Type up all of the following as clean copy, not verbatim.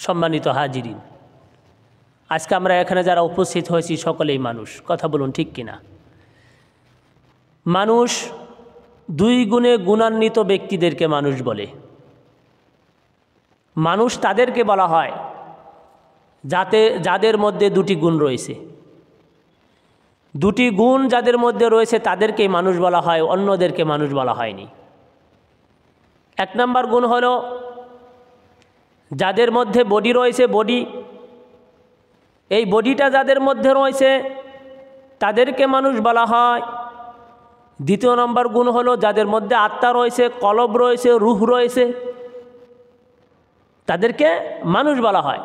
সম্মানিত হাজিরিন, আজকে আমরা এখানে যারা উপস্থিত হয়েছি সকলেই মানুষ। কথা বলুন ঠিক কিনা? মানুষ দুই গুণে গুণান্বিত ব্যক্তিদেরকে মানুষ বলে। মানুষ তাদেরকে বলা হয় যাদের মধ্যে দুটি গুণ রয়েছে। দুটি গুণ যাদের মধ্যে রয়েছে তাদেরকেই মানুষ বলা হয়, অন্যদেরকে মানুষ বলা হয়নি। এক নম্বর গুণ হলো যাদের মধ্যে বডি রয়েছে, বডি, এই বডিটা যাদের মধ্যে রয়েছে তাদেরকে মানুষ বলা হয়। দ্বিতীয় নম্বর গুণ হলো যাদের মধ্যে আত্মা রয়েছে, কলব রয়েছে, রূহ রয়েছে, তাদেরকে মানুষ বলা হয়।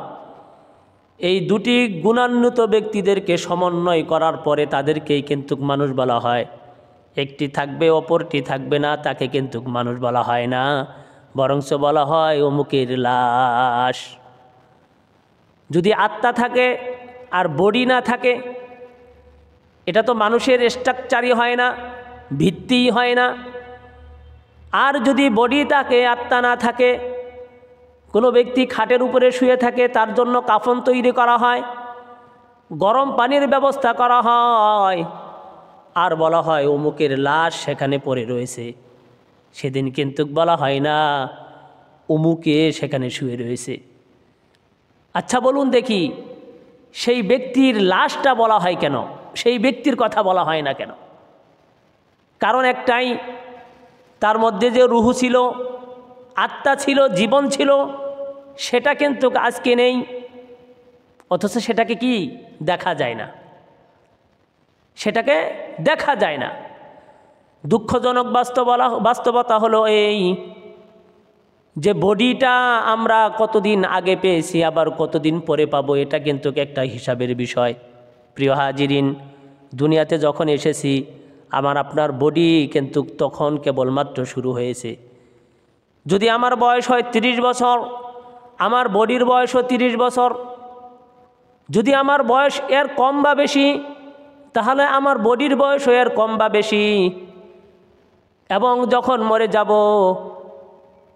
এই দুটি গুণান্বিত ব্যক্তিদেরকে সমন্বয় করার পরে তাদেরকেই কিন্তু মানুষ বলা হয়। একটি থাকবে অপরটি থাকবে না, তাকে কিন্তু মানুষ বলা হয় না, বরঞ্চ বলা হয় অমুকের লাশ। যদি আত্মা থাকে আর বডি না থাকে, এটা তো মানুষের স্ট্রাকচারই হয় না, ভিত্তিই হয় না। আর যদি বডি থাকে, আত্মা না থাকে, কোনো ব্যক্তি খাটের উপরে শুয়ে থাকে, তার জন্য কাফন তৈরি করা হয়, গরম পানির ব্যবস্থা করা হয়, আর বলা হয় অমুকের লাশ সেখানে পড়ে রয়েছে। সেদিন কিন্তু বলা হয় না অমুকে সেখানে শুয়ে রয়েছে। আচ্ছা বলুন দেখি, সেই ব্যক্তির লাশটা বলা হয় কেন? সেই ব্যক্তির কথা বলা হয় না কেন? কারণ একটাই, তার মধ্যে যে রূহ ছিল, আত্মা ছিল, জীবন ছিল, সেটা কিন্তু আজকে নেই। অথচ সেটাকে কি দেখা যায় না, সেটাকে দেখা যায় না। দুঃখজনক বাস্তবতা হলো এই যে বডিটা আমরা কতদিন আগে পেয়েছি, আবার কতদিন পরে পাবো, এটা কিন্তু একটা হিসাবের বিষয়। প্রিয় হাজিরিন, দুনিয়াতে যখন এসেছি আমার আপনার বডি কিন্তু তখন কেবলমাত্র শুরু হয়েছে। যদি আমার বয়স হয় 30 বছর, আমার বডির বয়সও 30 বছর। যদি আমার বয়স এর কম বা বেশি, তাহলে আমার বডির বয়সও এর কম বা বেশি। এবং যখন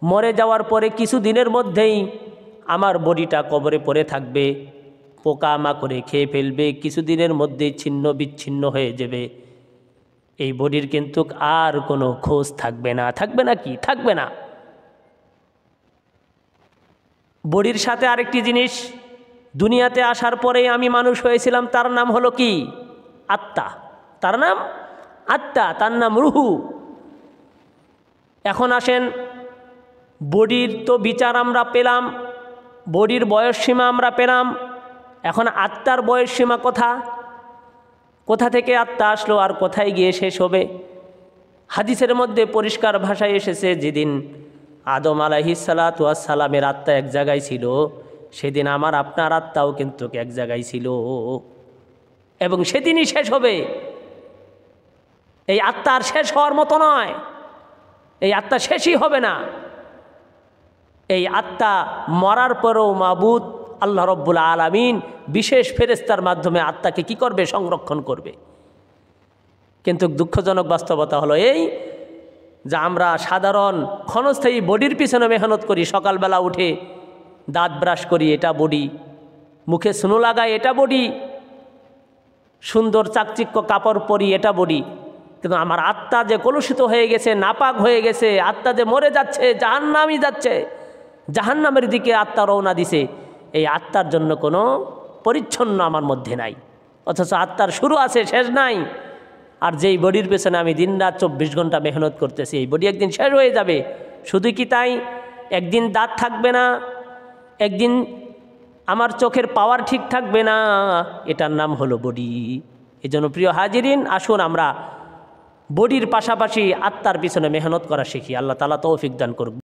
মরে যাওয়ার পরে কিছু দিনের মধ্যেই আমার বডিটা কবরে পড়ে থাকবে, পোকামাকড়ে খেয়ে ফেলবে, কিছু দিনের মধ্যেই ছিন্ন বিচ্ছিন্ন হয়ে যাবে। এই বডির কিন্তু আর কোনো খোঁজ থাকবে না। থাকবে না কি? থাকবে না। বডির সাথে আরেকটি জিনিস, দুনিয়াতে আসার পরেই আমি মানুষ হয়েছিলাম, তার নাম হলো কি? আত্মা। তার নাম আত্মা, তার নাম রুহু। এখন আসেন, বডির তো বিচার আমরা পেলাম, বডির বয়সসীমা আমরা পেলাম, এখন আত্মার বয়সসীমা কোথা থেকে আত্মা আসলো আর কোথায় গিয়ে শেষ হবে? হাদিসের মধ্যে পরিষ্কার ভাষায় এসেছে, যেদিন আদম আলাইহিসসালাতু ওয়াসসালামের আত্মা এক জায়গায় ছিল, সেদিন আমার আপনার আত্মাও কিন্তু এক জায়গায় ছিল, এবং সেদিনই শেষ হবে। এই আত্মা আর শেষ হওয়ার মতো নয়, এই আত্মা শেষই হবে না। এই আত্মা মরার পরেও মাবুদ আল্লাহ রব্বুল আলামিন বিশেষ ফেরেশতার মাধ্যমে আত্মাকে কি করবে? সংরক্ষণ করবে। কিন্তু দুঃখজনক বাস্তবতা হলো এই যে আমরা সাধারণ ক্ষণস্থায়ী বডির পিছনে মেহনত করি। সকালবেলা উঠে দাঁত ব্রাশ করি, এটা বডি, মুখে সুনো লাগাই, এটা বডি, সুন্দর চাকচিক্য কাপড় পরি, এটা বডি। কিন্তু আমার আত্মা যে কলুষিত হয়ে গেছে, নাপাক হয়ে গেছে, আত্মা যে মরে যাচ্ছে, জাহান্নামই যাচ্ছে, জাহান্নামের দিকে আত্মা রওনা দিছে, এই আত্মার জন্য কোনো পরিচ্ছন্ন আমার মধ্যে নাই। অথচ আত্মার শুরু আছে, শেষ নাই। আর যেই বডির পেছনে আমি দিনরাত 24 ঘন্টা মেহনত করতেছি, এই বডি একদিন শেষ হয়ে যাবে। শুধু কি তাই, একদিন দাঁত থাকবে না, একদিন আমার চোখের পাওয়ার ঠিক থাকবে না, এটার নাম হলো বডি। এজন্য প্রিয় হাজিরিন, আসুন আমরা বডির পাশাপাশি আত্মার পিছনে মেহনত করা শিখি। আল্লাহ তাআলা তৌফিক দান করুন।